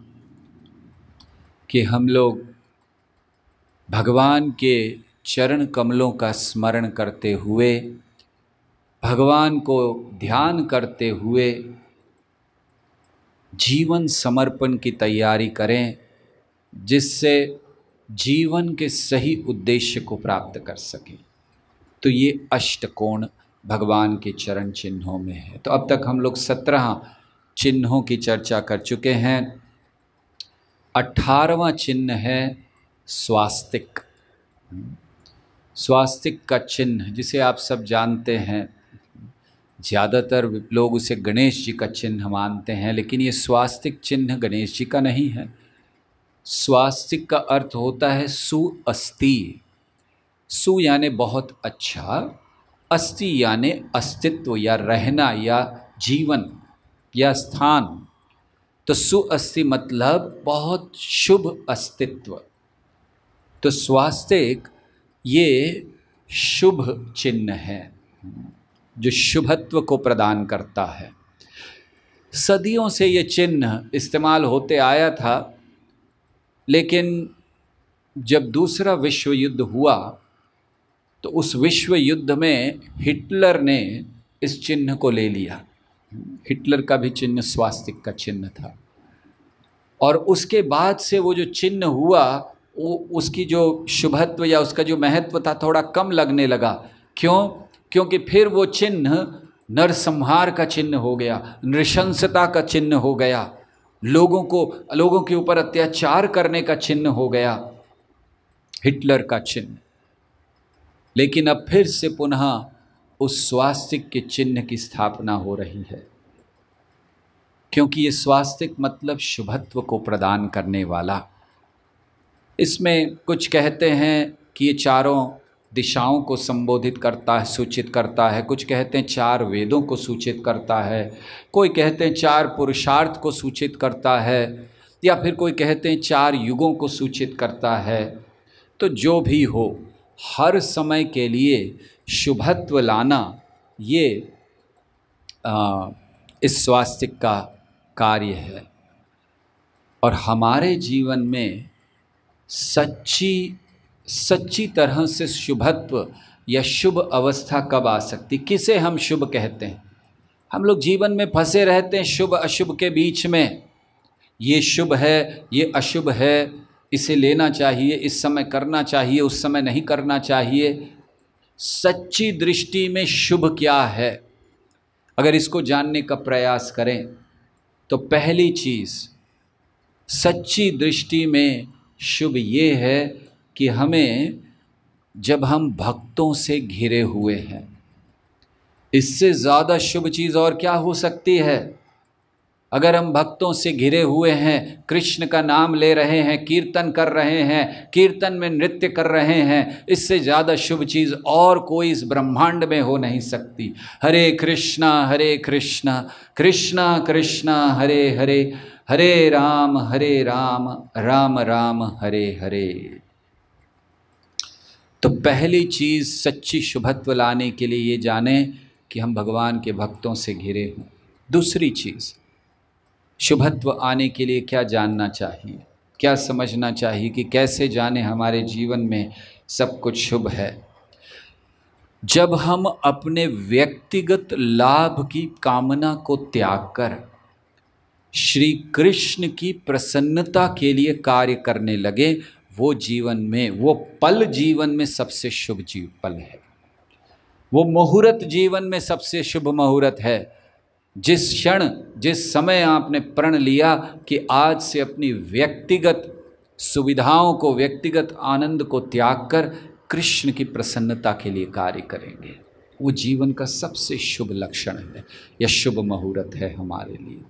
A: कि हम लोग भगवान के चरण कमलों का स्मरण करते हुए, भगवान को ध्यान करते हुए जीवन समर्पण की तैयारी करें, जिससे जीवन के सही उद्देश्य को प्राप्त कर सकें। तो ये अष्टकोण भगवान के चरण चिन्हों में है। तो अब तक हम लोग 17 चिन्हों की चर्चा कर चुके हैं। 18वां चिन्ह है स्वास्तिक। स्वास्तिक का चिन्ह, जिसे आप सब जानते हैं, ज़्यादातर लोग उसे गणेश जी का चिन्ह मानते हैं, लेकिन ये स्वास्तिक चिन्ह गणेश जी का नहीं है। स्वास्तिक का अर्थ होता है सुअस्ति। सु यानी बहुत अच्छा, अस्ति यानी अस्तित्व या रहना या जीवन या स्थान। तो सुअस्ति मतलब बहुत शुभ अस्तित्व। तो स्वास्तिक ये शुभ चिन्ह है जो शुभत्व को प्रदान करता है। सदियों से ये चिन्ह इस्तेमाल होते आया था, लेकिन जब दूसरा विश्व युद्ध हुआ तो उस विश्व युद्ध में हिटलर ने इस चिन्ह को ले लिया। हिटलर का भी चिन्ह स्वास्तिक का चिन्ह था, और उसके बाद से वो जो चिन्ह हुआ, वो उसकी जो शुभत्व या उसका जो महत्व था थोड़ा कम लगने लगा। क्यों? क्योंकि फिर वो चिन्ह नरसंहार का चिन्ह हो गया, नृशंसता का चिन्ह हो गया, लोगों के ऊपर अत्याचार करने का चिन्ह हो गया हिटलर का चिन्ह। लेकिन अब फिर से पुनः उस स्वास्तिक के चिन्ह की स्थापना हो रही है, क्योंकि ये स्वास्तिक मतलब शुभत्व को प्रदान करने वाला। इसमें कुछ कहते हैं कि ये चारों दिशाओं को संबोधित करता है, सूचित करता है। कुछ कहते हैं 4 वेदों को सूचित करता है, कोई कहते हैं 4 पुरुषार्थ को सूचित करता है, या फिर कोई कहते हैं 4 युगों को सूचित करता है। तो जो भी हो, हर समय के लिए शुभत्व लाना ये इस स्वास्तिक का कार्य है। और हमारे जीवन में सच्ची तरह से शुभत्व या शुभ अवस्था कब आ सकती, किसे हम शुभ कहते हैं? हम लोग जीवन में फंसे रहते हैं शुभ अशुभ के बीच में। ये शुभ है, ये अशुभ है, इसे लेना चाहिए, इस समय करना चाहिए, उस समय नहीं करना चाहिए। सच्ची दृष्टि में शुभ क्या है, अगर इसको जानने का प्रयास करें तो पहली चीज़, सच्ची दृष्टि में शुभ ये है कि हमें, जब हम भक्तों से घिरे हुए हैं, इससे ज़्यादा शुभ चीज़ और क्या हो सकती है? अगर हम भक्तों से घिरे हुए हैं, कृष्ण का नाम ले रहे हैं, कीर्तन कर रहे हैं, कीर्तन में नृत्य कर रहे हैं, इससे ज़्यादा शुभ चीज़ और कोई इस ब्रह्मांड में हो नहीं सकती। हरे कृष्णा कृष्णा कृष्णा हरे हरे, हरे राम राम राम हरे हरे। तो पहली चीज़ सच्ची शुभत्व लाने के लिए ये जाने कि हम भगवान के भक्तों से घिरे हों। दूसरी चीज़, शुभत्व आने के लिए क्या जानना चाहिए, क्या समझना चाहिए कि कैसे जाने हमारे जीवन में सब कुछ शुभ है। जब हम अपने व्यक्तिगत लाभ की कामना को त्याग कर श्री कृष्ण की प्रसन्नता के लिए कार्य करने लगे, वो पल जीवन में सबसे शुभ पल है। वो मुहूर्त जीवन में सबसे शुभ मुहूर्त है। जिस क्षण, जिस समय आपने प्रण लिया कि आज से अपनी व्यक्तिगत सुविधाओं को, व्यक्तिगत आनंद को त्याग कर कृष्ण की प्रसन्नता के लिए कार्य करेंगे, वो जीवन का सबसे शुभ लक्षण है या शुभ मुहूर्त है हमारे लिए।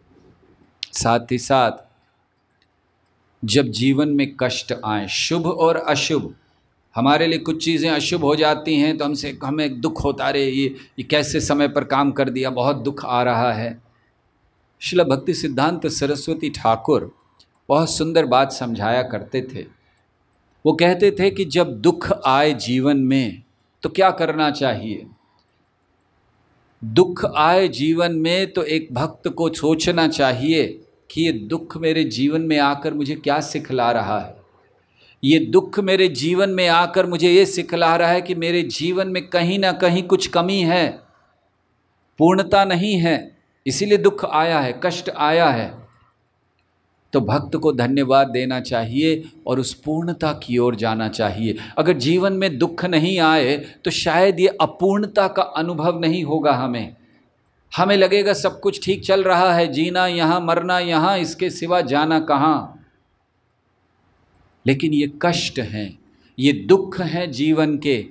A: साथ ही साथ जब जीवन में कष्ट आए, शुभ और अशुभ, हमारे लिए कुछ चीज़ें अशुभ हो जाती हैं तो हमें दुख होता, अरे ये कैसे समय पर काम कर दिया, बहुत दुख आ रहा है। श्रील भक्ति सिद्धांत सरस्वती ठाकुर बहुत सुंदर बात समझाया करते थे। वो कहते थे कि जब दुख आए जीवन में तो क्या करना चाहिए। दुख आए जीवन में तो एक भक्त को सोचना चाहिए कि ये दुख मेरे जीवन में आकर मुझे क्या सिखला रहा है। ये दुख मेरे जीवन में आकर मुझे ये सिखला रहा है कि मेरे जीवन में कहीं ना कहीं कुछ कमी है, पूर्णता नहीं है, इसीलिए दुख आया है, कष्ट आया है। तो भक्त को धन्यवाद देना चाहिए और उस पूर्णता की ओर जाना चाहिए। अगर जीवन में दुख नहीं आए तो शायद ये अपूर्णता का अनुभव नहीं होगा। हमें लगेगा सब कुछ ठीक चल रहा है, जीना यहाँ, मरना यहाँ, इसके सिवा जाना कहाँ। लेकिन ये कष्ट हैं, ये दुख हैं जीवन के,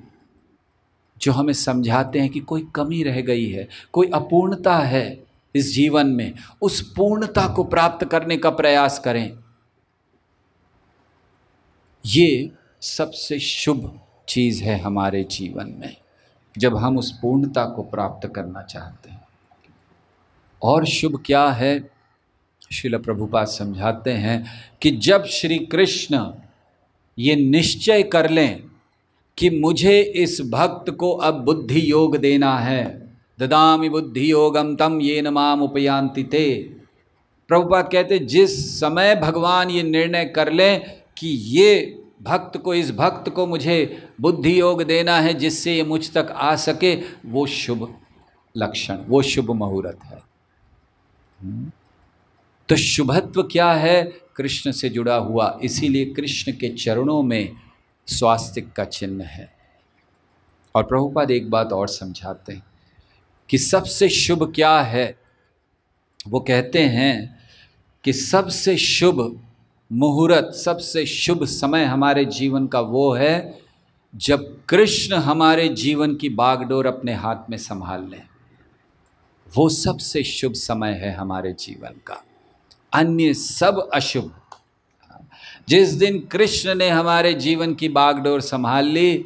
A: जो हमें समझाते हैं कि कोई कमी रह गई है, कोई अपूर्णता है इस जीवन में। उस पूर्णता को प्राप्त करने का प्रयास करें। ये सबसे शुभ चीज़ है हमारे जीवन में, जब हम उस पूर्णता को प्राप्त करना चाहते हैं। और शुभ क्या है, श्रील प्रभुपाद समझाते हैं कि जब श्री कृष्ण ये निश्चय कर लें कि मुझे इस भक्त को अब बुद्धि योग देना है, ददामि बुद्धि योगम तम येन माम उपयान्ति ते। प्रभुपाद कहते जिस समय भगवान ये निर्णय कर लें कि ये भक्त को, इस भक्त को मुझे बुद्धि योग देना है जिससे ये मुझ तक आ सके, वो शुभ लक्षण, वो शुभ मुहूर्त है। तो शुभत्व क्या है, कृष्ण से जुड़ा हुआ, इसीलिए कृष्ण के चरणों में स्वास्तिक का चिन्ह है। और प्रभुपाद एक बात और समझाते हैं कि सबसे शुभ क्या है। वो कहते हैं कि सबसे शुभ मुहूर्त, सबसे शुभ समय हमारे जीवन का वो है जब कृष्ण हमारे जीवन की बागडोर अपने हाथ में संभाल लें। वो सबसे शुभ समय है हमारे जीवन का, अन्य सब अशुभ। जिस दिन कृष्ण ने हमारे जीवन की बागडोर संभाल ली,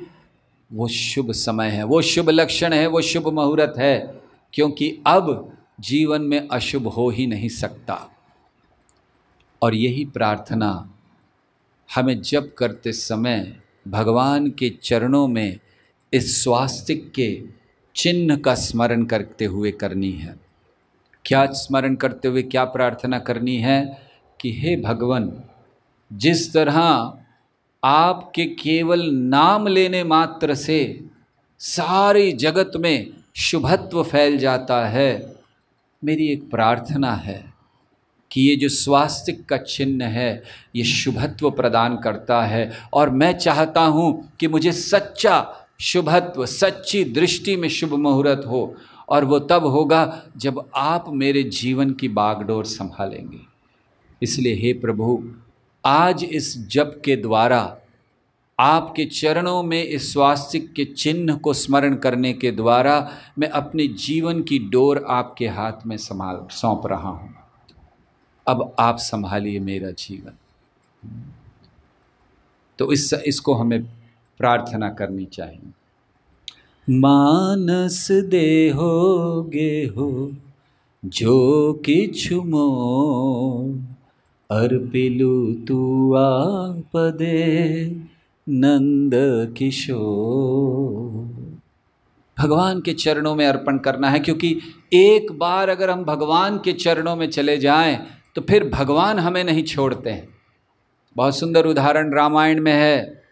A: वो शुभ समय है, वो शुभ लक्षण है, वो शुभ मुहूर्त है, क्योंकि अब जीवन में अशुभ हो ही नहीं सकता। और यही प्रार्थना हमें जप करते समय भगवान के चरणों में इस स्वास्तिक के चिन्ह का स्मरण करते हुए करनी है। क्या स्मरण करते हुए क्या प्रार्थना करनी है कि हे भगवान, जिस तरह आपके केवल नाम लेने मात्र से सारे जगत में शुभत्व फैल जाता है, मेरी एक प्रार्थना है कि ये जो स्वास्तिक का चिन्ह है ये शुभत्व प्रदान करता है। और मैं चाहता हूँ कि मुझे सच्चा शुभत्व, सच्ची दृष्टि में शुभ मुहूर्त हो, और वो तब होगा जब आप मेरे जीवन की बागडोर संभालेंगे। इसलिए हे प्रभु, आज इस जप के द्वारा, आपके चरणों में इस स्वास्तिक के चिन्ह को स्मरण करने के द्वारा मैं अपने जीवन की डोर आपके हाथ में सौंप रहा हूँ। अब आप संभालिए मेरा जीवन। तो इसको हमें प्रार्थना करनी चाहिए। मानस देहोगे हो जो किछु मोर, अर्पिलु तू आपदे नंद किशोर। भगवान के चरणों में अर्पण करना है, क्योंकि एक बार अगर हम भगवान के चरणों में चले जाएं तो फिर भगवान हमें नहीं छोड़ते हैं। बहुत सुंदर उदाहरण रामायण में है।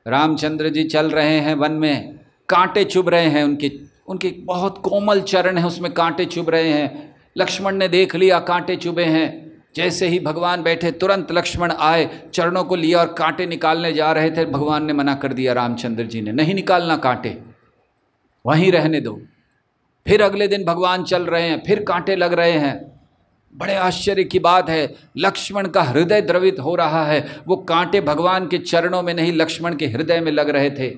A: रामचंद्र जी चल रहे हैं वन में, कांटे चुभ रहे हैं, उनके बहुत कोमल चरण है, उसमें कांटे चुभ रहे हैं। लक्ष्मण ने देख लिया कांटे चुभे हैं, जैसे ही भगवान बैठे तुरंत लक्ष्मण आए, चरणों को लिया और कांटे निकालने जा रहे थे। भगवान ने मना कर दिया, रामचंद्र जी ने, नहीं निकालना कांटे। वहीं रहने दो। फिर अगले दिन भगवान चल रहे हैं, फिर कांटे लग रहे हैं। बड़े आश्चर्य की बात है, लक्ष्मण का हृदय द्रवित हो रहा है। वो कांटे भगवान के चरणों में नहीं, लक्ष्मण के हृदय में लग रहे थे।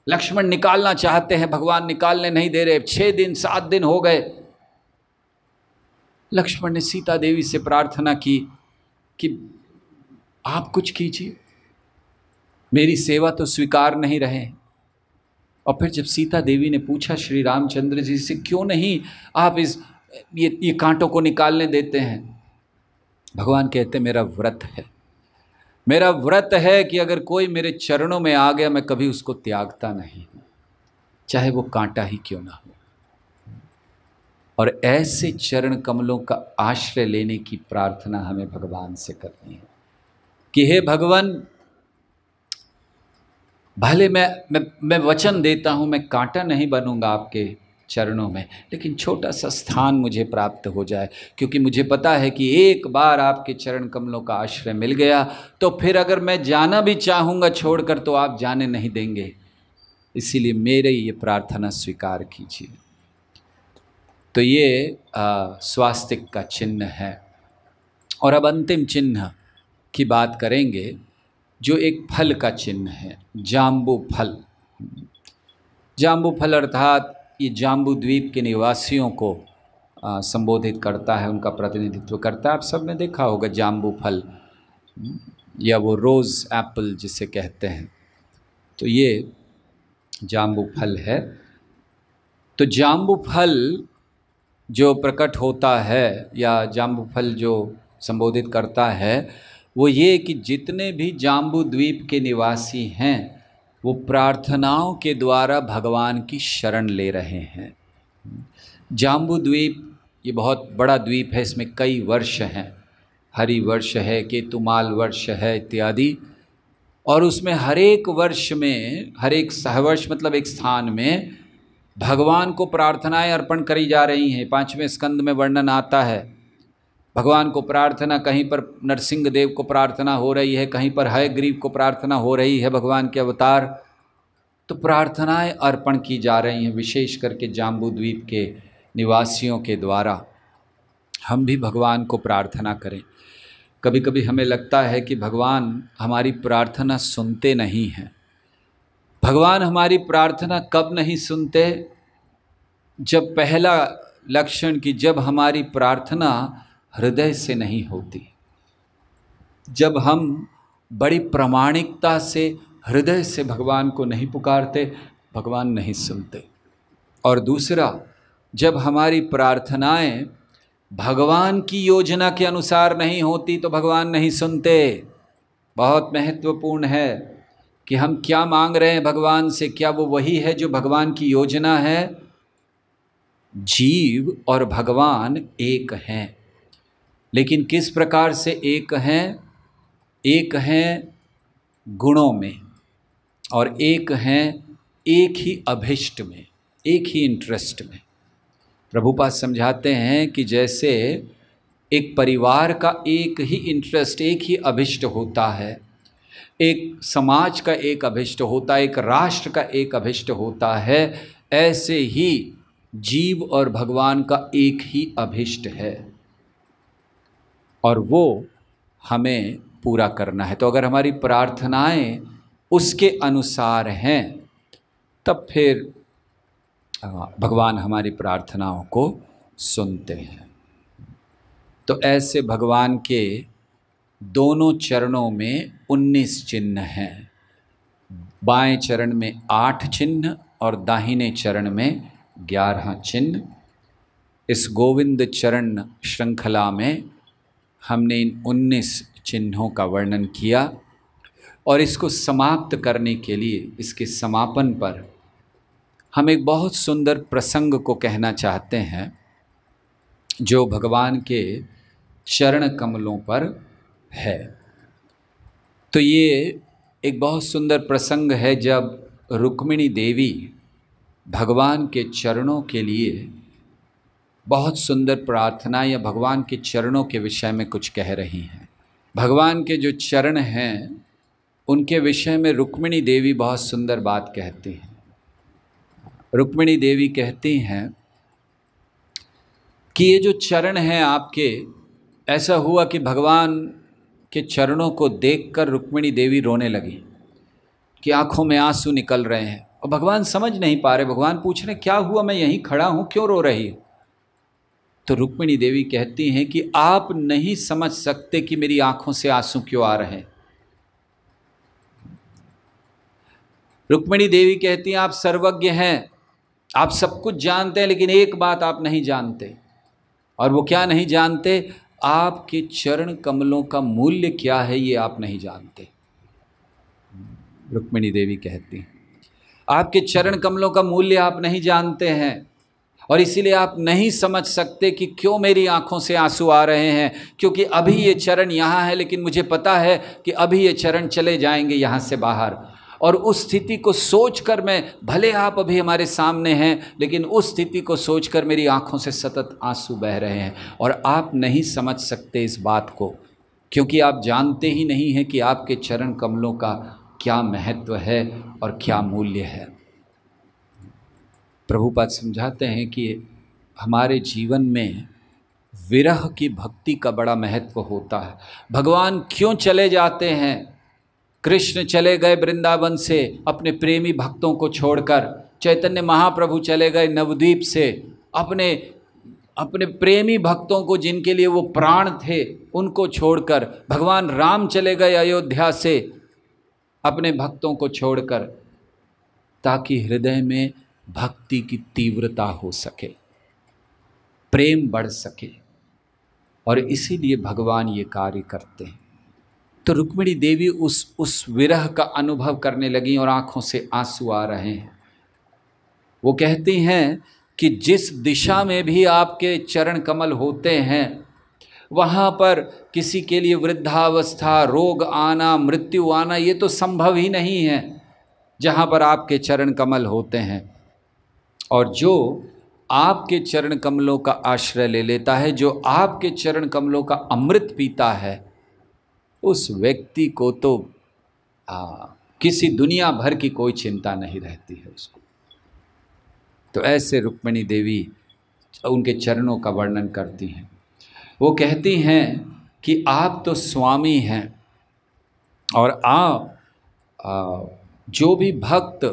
A: लक्ष्मण निकालना चाहते हैं, भगवान निकालने नहीं दे रहे। 6 दिन 7 दिन हो गए। लक्ष्मण ने सीता देवी से प्रार्थना की कि आप कुछ कीजिए, मेरी सेवा तो स्वीकार नहीं रहे। और फिर जब सीता देवी ने पूछा श्री रामचंद्र जी से, क्यों नहीं आप ये कांटों को निकालने देते हैं, भगवान कहते मेरा व्रत है, मेरा व्रत है कि अगर कोई मेरे चरणों में आ गया मैं कभी उसको त्यागता नहीं, चाहे वो कांटा ही क्यों ना हो। और ऐसे चरण कमलों का आश्रय लेने की प्रार्थना हमें भगवान से करनी है कि हे भगवान, भले मैं वचन देता हूँ, मैं कांटा नहीं बनूंगा आपके चरणों में, लेकिन छोटा सा स्थान मुझे प्राप्त हो जाए, क्योंकि मुझे पता है कि एक बार आपके चरण कमलों का आश्रय मिल गया तो फिर अगर मैं जाना भी चाहूँगा छोड़कर तो आप जाने नहीं देंगे। इसीलिए मेरे ये प्रार्थना स्वीकार कीजिए। तो ये स्वास्तिक का चिन्ह है। और अब अंतिम चिन्ह की बात करेंगे, जो एक फल का चिन्ह है, जाम्बू फल। जाम्बू फल अर्थात ये जाम्बू द्वीप के निवासियों को संबोधित करता है, उनका प्रतिनिधित्व करता है। आप सब ने देखा होगा जाम्बू फल, या वो रोज़ एप्पल जिसे कहते हैं। तो ये जाम्बू फल है। तो जाम्बू फल जो प्रकट होता है, या जाम्बू फल जो संबोधित करता है, वो ये कि जितने भी जाम्बू द्वीप के निवासी हैं वो प्रार्थनाओं के द्वारा भगवान की शरण ले रहे हैं। जाम्बू द्वीप ये बहुत बड़ा द्वीप है, इसमें कई वर्ष हैं, हरि वर्ष है, केतुमाल वर्ष है इत्यादि। और उसमें हर एक वर्ष में, हर एक सहवर्ष मतलब एक स्थान में भगवान को प्रार्थनाएं अर्पण करी जा रही हैं। 5वें स्कंद में वर्णन आता है, भगवान को प्रार्थना, कहीं पर नरसिंह देव को प्रार्थना हो रही है, कहीं पर हयग्रीव को प्रार्थना हो रही है, भगवान के अवतार। तो प्रार्थनाएं अर्पण की जा रही हैं, विशेष करके जाम्बू द्वीप के निवासियों के द्वारा। हम भी भगवान को प्रार्थना करें। कभी कभी हमें लगता है कि भगवान हमारी प्रार्थना सुनते नहीं हैं। भगवान हमारी प्रार्थना कब नहीं सुनते? जब पहला लक्षण कि जब हमारी प्रार्थना हृदय से नहीं होती, जब हम बड़ी प्रामाणिकता से हृदय से भगवान को नहीं पुकारते, भगवान नहीं सुनते। और दूसरा, जब हमारी प्रार्थनाएं भगवान की योजना के अनुसार नहीं होती तो भगवान नहीं सुनते। बहुत महत्वपूर्ण है कि हम क्या मांग रहे हैं भगवान से, क्या वो वही है जो भगवान की योजना है? जीव और भगवान एक हैं, लेकिन किस प्रकार से एक हैं? एक हैं गुणों में, और एक हैं एक ही अभिष्ट में, एक ही इंटरेस्ट में। प्रभुपाद समझाते हैं कि जैसे एक परिवार का एक ही इंटरेस्ट, एक ही अभिष्ट होता है, एक समाज का एक अभिष्ट होता है, एक राष्ट्र का एक अभिष्ट होता है, ऐसे ही जीव और भगवान का एक ही अभिष्ट है, और वो हमें पूरा करना है। तो अगर हमारी प्रार्थनाएं उसके अनुसार हैं तब फिर भगवान हमारी प्रार्थनाओं को सुनते हैं। तो ऐसे भगवान के दोनों चरणों में 19 चिन्ह हैं। बाएं चरण में 8 चिन्ह और दाहिने चरण में 11 चिन्ह। इस गोविंद चरण श्रृंखला में हमने इन 19 चिन्हों का वर्णन किया, और इसको समाप्त करने के लिए, इसके समापन पर हम एक बहुत सुंदर प्रसंग को कहना चाहते हैं जो भगवान के चरण कमलों पर है। तो ये एक बहुत सुंदर प्रसंग है जब रुक्मिणी देवी भगवान के चरणों के लिए बहुत सुंदर प्रार्थना या भगवान के चरणों के विषय में कुछ कह रही हैं। भगवान के जो चरण हैं उनके विषय में रुक्मिणी देवी बहुत सुंदर बात कहती हैं। रुक्मिणी देवी कहती हैं कि ये जो चरण हैं आपके, ऐसा हुआ कि भगवान के चरणों को देखकर रुक्मिणी देवी रोने लगी कि आंखों में आंसू निकल रहे हैं और भगवान समझ नहीं पा रहे। भगवान पूछ रहे क्या हुआ, मैं यहीं खड़ा हूं, क्यों रो रही हो? तो रुक्मिणी देवी कहती हैं कि आप नहीं समझ सकते कि मेरी आंखों से आंसू क्यों आ रहे हैं। रुक्मिणी देवी कहती हैं आप सर्वज्ञ हैं, आप सब कुछ जानते हैं, लेकिन एक बात आप नहीं जानते। और वो क्या नहीं जानते? आपके चरण कमलों का मूल्य क्या है, ये आप नहीं जानते। रुक्मिणी देवी कहती हैं आपके चरण कमलों का मूल्य आप नहीं जानते हैं, और इसीलिए आप नहीं समझ सकते कि क्यों मेरी आंखों से आंसू आ रहे हैं। क्योंकि अभी ये चरण यहाँ है, लेकिन मुझे पता है कि अभी ये चरण चले जाएंगे यहाँ से बाहर। और उस स्थिति को सोचकर मैं, भले आप अभी हमारे सामने हैं, लेकिन उस स्थिति को सोचकर मेरी आंखों से सतत आंसू बह रहे हैं। और आप नहीं समझ सकते इस बात को, क्योंकि आप जानते ही नहीं हैं कि आपके चरण कमलों का क्या महत्व है और क्या मूल्य है। प्रभुपाद समझाते हैं कि हमारे जीवन में विरह की भक्ति का बड़ा महत्व होता है। भगवान क्यों चले जाते हैं? कृष्ण चले गए वृंदावन से अपने प्रेमी भक्तों को छोड़कर, चैतन्य महाप्रभु चले गए नवद्वीप से अपने प्रेमी भक्तों को, जिनके लिए वो प्राण थे, उनको छोड़कर। भगवान राम चले गए अयोध्या से अपने भक्तों को छोड़कर, ताकि हृदय में भक्ति की तीव्रता हो सके, प्रेम बढ़ सके, और इसीलिए भगवान ये कार्य करते हैं। तो रुक्मिणी देवी उस विरह का अनुभव करने लगी और आंखों से आंसू आ रहे हैं। वो कहती हैं कि जिस दिशा में भी आपके चरण कमल होते हैं, वहाँ पर किसी के लिए वृद्धावस्था, रोग आना, मृत्यु आना, ये तो संभव ही नहीं है जहाँ पर आपके चरण कमल होते हैं। और जो आपके चरण कमलों का आश्रय ले लेता है, जो आपके चरण कमलों का अमृत पीता है, उस व्यक्ति को तो किसी दुनिया भर की कोई चिंता नहीं रहती है उसको। तो ऐसे रुक्मिणी देवी उनके चरणों का वर्णन करती हैं। वो कहती हैं कि आप तो स्वामी हैं, और आप जो भी भक्त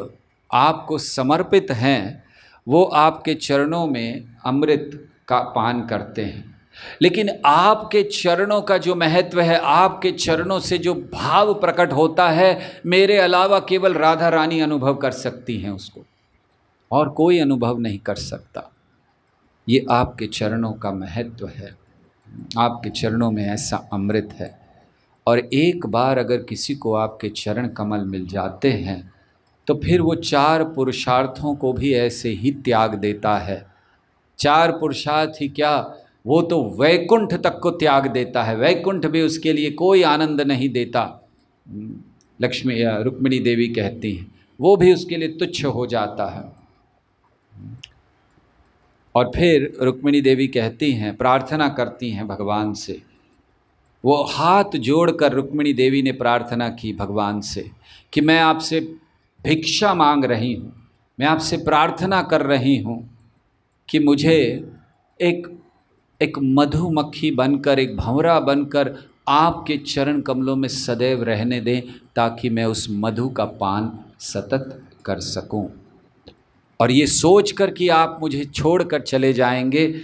A: आपको समर्पित हैं, वो आपके चरणों में अमृत का पान करते हैं। लेकिन आपके चरणों का जो महत्व है, आपके चरणों से जो भाव प्रकट होता है, मेरे अलावा केवल राधा रानी अनुभव कर सकती हैं उसको, और कोई अनुभव नहीं कर सकता। ये आपके चरणों का महत्व है, आपके चरणों में ऐसा अमृत है। और एक बार अगर किसी को आपके चरण कमल मिल जाते हैं, तो फिर वो 4 पुरुषार्थों को भी ऐसे ही त्याग देता है। 4 पुरुषार्थ ही क्या, वो तो वैकुंठ तक को त्याग देता है। वैकुंठ भी उसके लिए कोई आनंद नहीं देता। रुक्मिणी देवी कहती हैं वो भी उसके लिए तुच्छ हो जाता है। और फिर रुक्मिणी देवी कहती हैं, प्रार्थना करती हैं भगवान से। वो हाथ जोड़कर रुक्मिणी देवी ने प्रार्थना की भगवान से कि मैं आपसे भिक्षा मांग रही हूँ, मैं आपसे प्रार्थना कर रही हूँ कि मुझे एक मधुमक्खी बनकर, एक भंवरा बनकर आपके चरण कमलों में सदैव रहने दें, ताकि मैं उस मधु का पान सतत कर सकूं। और ये सोचकर कि आप मुझे छोड़कर चले जाएंगे,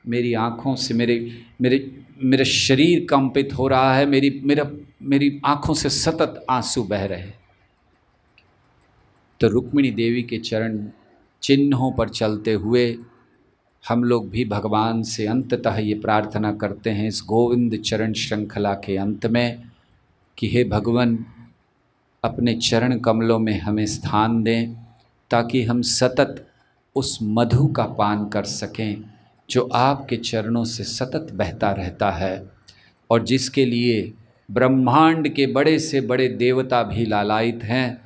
A: मेरी आँखों से मेरे शरीर कंपित हो रहा है, मेरी आँखों से सतत आंसू बह रहे हैं। तो रुक्मिणी देवी के चरण चिन्हों पर चलते हुए हम लोग भी भगवान से अंततः ये प्रार्थना करते हैं इस गोविंद चरण श्रृंखला के अंत में कि हे भगवान, अपने चरण कमलों में हमें स्थान दें, ताकि हम सतत उस मधु का पान कर सकें जो आपके चरणों से सतत बहता रहता है, और जिसके लिए ब्रह्मांड के बड़े से बड़े देवता भी लालायित हैं।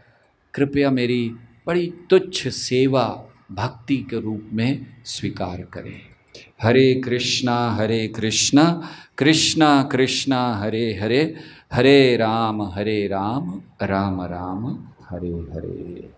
A: कृपया मेरी बड़ी तुच्छ सेवा भक्ति के रूप में स्वीकार करें। हरे कृष्णा कृष्णा कृष्णा हरे हरे, हरे राम राम राम हरे हरे।